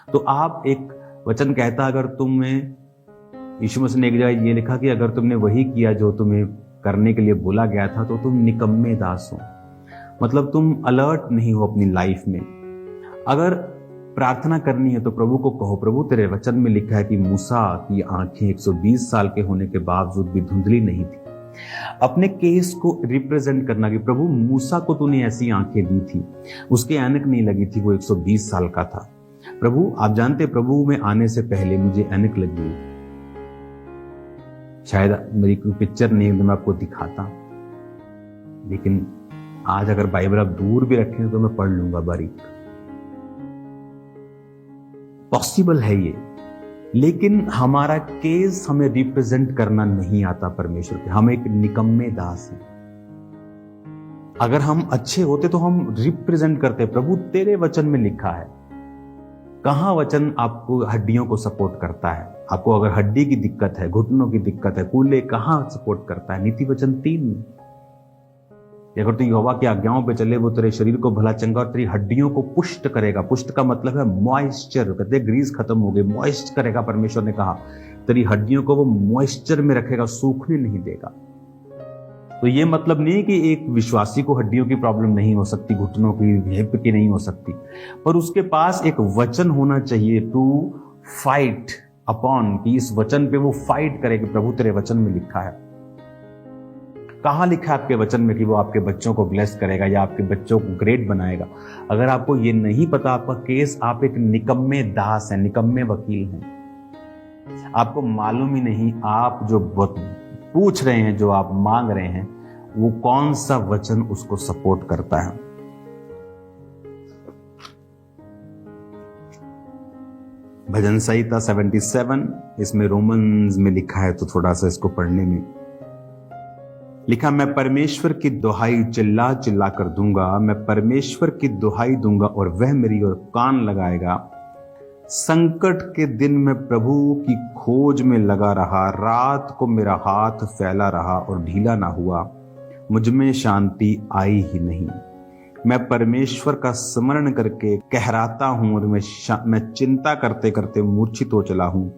तो आप एक वचन कहता, अगर तुम्हें, यीशु मसीह ने एक जगह ये लिखा कि अगर तुमने वही किया जो तुम्हें करने के लिए बोला गया था तो तुम निकम्मे दास हो। मतलब तुम अलर्ट नहीं हो अपनी लाइफ में। अगर प्रार्थना करनी है तो प्रभु को कहो, प्रभु तेरे वचन में लिखा है कि मूसा की आंखें 120 साल के होने के बावजूद भी धुंधली नहीं थी। अपने केस को रिप्रेजेंट करना कि प्रभु मूसा को तूने ऐसी आंखें दी थी, उसके ऐनक नहीं लगी थी, वो 120 साल का था। प्रभु आप जानते, प्रभु में आने से पहले मुझे ऐनक लगी, शायद मेरी कोई पिक्चर नहीं है तो मैं आपको दिखाता, लेकिन आज अगर बाइबल आप दूर भी रखें तो मैं पढ़ लूंगा बारीक। पॉसिबल है ये, लेकिन हमारा केस हमें रिप्रेजेंट करना नहीं आता परमेश्वर के। हम एक निकम्मे दास हैं। अगर हम अच्छे होते तो हम रिप्रेजेंट करते, प्रभु तेरे वचन में लिखा है। कहां वचन आपको हड्डियों को सपोर्ट करता है? आपको अगर हड्डी की दिक्कत है, घुटनों की दिक्कत है, कूल्हे कहां सपोर्ट करता है? नीति वचन 3 में। अगर तू यहोवा की आज्ञाओं पे चले वो तेरे शरीर को भला चंगा और तेरी हड्डियों को पुष्ट करेगा। पुष्ट का मतलब है मॉइस्चर, कहते ग्रीस खत्म हो गई, मॉइस्ट करेगा। परमेश्वर ने कहा तेरी हड्डियों को वो मॉइस्चर में रखेगा, सूखने नहीं देगा। तो ये मतलब नहीं कि एक विश्वासी को हड्डियों की प्रॉब्लम नहीं हो सकती, घुटनों की, हिप की नहीं हो सकती, पर उसके पास एक वचन होना चाहिए टू फाइट अपॉन, कि इस वचन पे वो फाइट करे कि प्रभु तेरे वचन में लिखा है। कहां लिखा है आपके वचन में कि वो आपके बच्चों को ब्लेस करेगा या आपके बच्चों को ग्रेट बनाएगा? अगर आपको ये नहीं पता आपका केस, आप एक निकम्मे दास हैं, निकम्मे वकील हैं। आपको मालूम ही नहीं आप जो पूछ रहे हैं, जो आप मांग रहे हैं, वो कौन सा वचन उसको सपोर्ट करता है। भजन संहिता 77, इसमें रोमन्स में लिखा है, तो थोड़ा सा इसको पढ़ने में लिखा, मैं परमेश्वर की दुहाई चिल्ला चिल्ला कर दूंगा, मैं परमेश्वर की दुहाई दूंगा और वह मेरी ओर कान लगाएगा। संकट के दिन में प्रभु की खोज में लगा रहा, रात को मेरा हाथ फैला रहा और ढीला ना हुआ, मुझ में शांति आई ही नहीं। मैं परमेश्वर का स्मरण करके कहराता हूं और मैं चिंता करते करते मूर्छित हो चला हूं।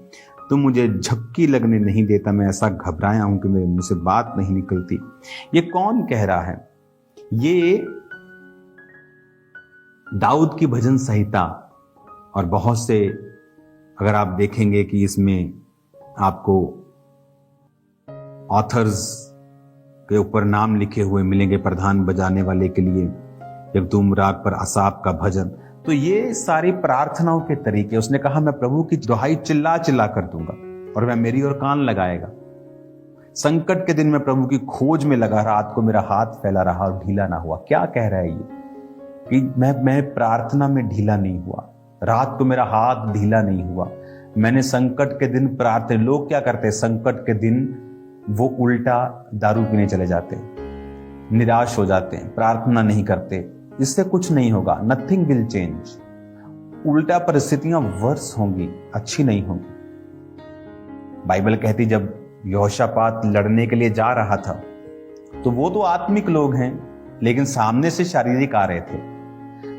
तो मुझे झपकी लगने नहीं देता, मैं ऐसा घबराया हूं कि मेरे मुंह से बात नहीं निकलती। ये कौन कह रहा है? ये दाऊद की भजन संहिता, और बहुत से, अगर आप देखेंगे कि इसमें आपको ऑथर्स के ऊपर नाम लिखे हुए मिलेंगे, प्रधान बजाने वाले के लिए यकदूम राग पर असाप का भजन, तो ये सारी प्रार्थनाओं के तरीके। उसने कहा मैं प्रभु की दुहाई चिल्ला चिल्ला कर दूंगा और वह मेरी ओर कान लगाएगा। संकट के दिन में प्रभु की खोज में लगा, रात को मेरा हाथ फैला रहा और ढीला ना हुआ। क्या कह रहा है ये? कि मैं प्रार्थना में ढीला नहीं हुआ, रात को मेरा हाथ ढीला नहीं हुआ, मैंने संकट के दिन प्रार्थना। लोग क्या करते हैं संकट के दिन? वो उल्टा दारू पीने चले जाते हैं, निराश हो जाते हैं, प्रार्थना नहीं करते। इससे कुछ नहीं होगा, नथिंग विल चेंज। उल्टा परिस्थितियां वर्स होंगी, अच्छी नहीं होंगी। बाइबल कहती जब यहोशापात लड़ने के लिए जा रहा था तो वो तो आत्मिक लोग हैं, लेकिन सामने से शारीरिक आ रहे थे।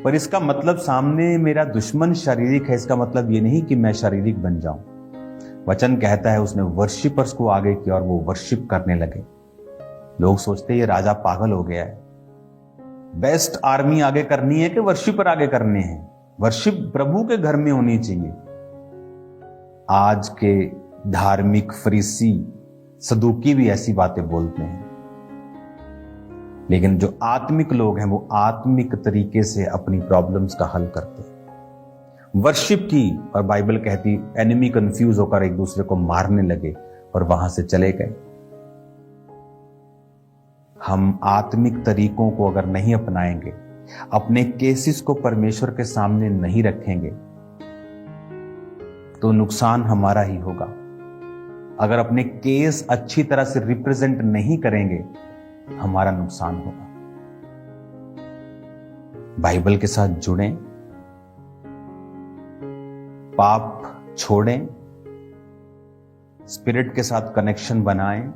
पर इसका मतलब सामने मेरा दुश्मन शारीरिक है, इसका मतलब ये नहीं कि मैं शारीरिक बन जाऊं। वचन कहता है उसने वर्शिपर्स को आगे किया और वो वर्शिप करने लगे। लोग सोचते ये राजा पागल हो गया है, बेस्ट आर्मी आगे करनी है कि वर्शिपर आगे करने हैं? वर्शिप प्रभु के घर में होनी चाहिए। आज के धार्मिक फरीसी सदूकी भी ऐसी बातें बोलते हैं, लेकिन जो आत्मिक लोग हैं वो आत्मिक तरीके से अपनी प्रॉब्लम्स का हल करते हैं। वर्शिप की, और बाइबल कहती एनिमी कंफ्यूज होकर एक दूसरे को मारने लगे और वहां से चले गए। हम आत्मिक तरीकों को अगर नहीं अपनाएंगे, अपने केसेस को परमेश्वर के सामने नहीं रखेंगे, तो नुकसान हमारा ही होगा। अगर अपने केस अच्छी तरह से रिप्रेजेंट नहीं करेंगे, हमारा नुकसान होगा। बाइबल के साथ जुड़ें, पाप छोड़ें, स्पिरिट के साथ कनेक्शन बनाएं।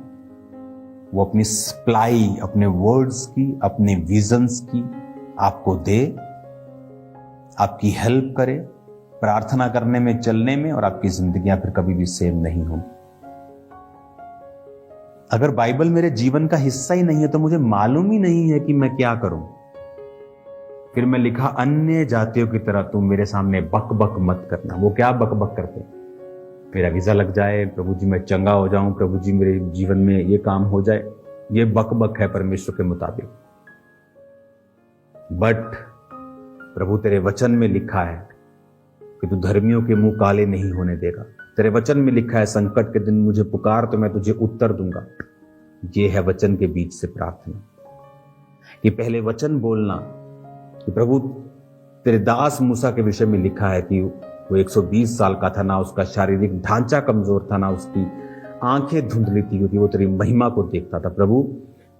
वो अपनी सप्लाई, अपने वर्ड्स की, अपने विजन्स की आपको दे, आपकी हेल्प करे, प्रार्थना करने में, चलने में, और आपकी जिंदगियां फिर कभी भी सेम नहीं होंगी। अगर बाइबल मेरे जीवन का हिस्सा ही नहीं है तो मुझे मालूम ही नहीं है कि मैं क्या करूं। फिर मैं लिखा, अन्य जातियों की तरह तुम मेरे सामने बक बक मत करना। वो क्या बक बक करते? मेरा वीजा लग जाए, प्रभु जी मैं चंगा हो जाऊं, प्रभु जी मेरे जीवन में ये काम हो जाए। ये बक बक है परमेश्वर के मुताबिक। बट प्रभु तेरे वचन में लिखा है कि तू धर्मियों के मुंह काले नहीं होने देगा। तेरे वचन में लिखा है, संकट के दिन मुझे पुकार तो मैं तुझे उत्तर दूंगा। ये है वचन के बीच से प्रार्थना, कि पहले वचन बोलना कि प्रभु तेरे दास मूसा के विषय में लिखा है कि वो 120 साल का था, ना उसका शारीरिक ढांचा कमजोर था, ना उसकी आंखें धुंधली थी, क्योंकि वो तेरी महिमा को देखता था। प्रभु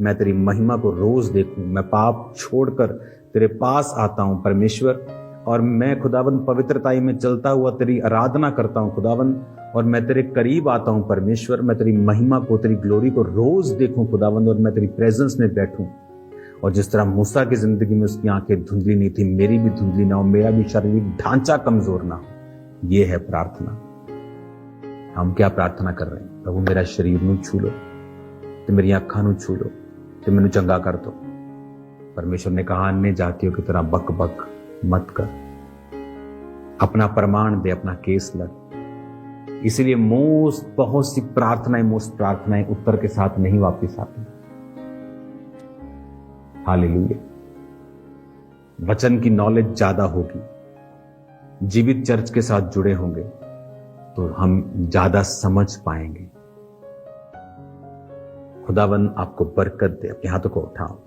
मैं तेरी महिमा को रोज देखूं, मैं पाप छोड़कर तेरे पास आता हूं परमेश्वर, और मैं खुदावन पवित्रताई में चलता हुआ तेरी आराधना करता हूं खुदावन, और मैं तेरे करीब आता हूं परमेश्वर। मैं तेरी महिमा को, तेरी ग्लोरी को रोज देखूं खुदावन, और मैं तेरी प्रेजेंस में बैठूं। और जिस तरह मूसा की जिंदगी में उसकी आंखें धुंधली नहीं थी, मेरी भी धुंधली ना हो, मेरा भी शारीरिक ढांचा कमजोर ना हो। ये है प्रार्थना। हम क्या प्रार्थना कर रहे हैं? प्रभु मेरा शरीर नू छू लो, ते मेरी अखां नू छू लो, ते मैनू चंगा कर दो। परमेश्वर ने कहा, अन्य जातियों की तरह बक बक मत कर, अपना प्रमाण दे, अपना केस लड़। इसीलिए बहुत सी प्रार्थनाएं उत्तर के साथ नहीं वापिस आती। हालेलुया। वचन की नॉलेज ज्यादा होगी, जीवित चर्च के साथ जुड़े होंगे तो हम ज्यादा समझ पाएंगे। खुदावन आपको बरकत दे। अपने हाथों को उठाओ।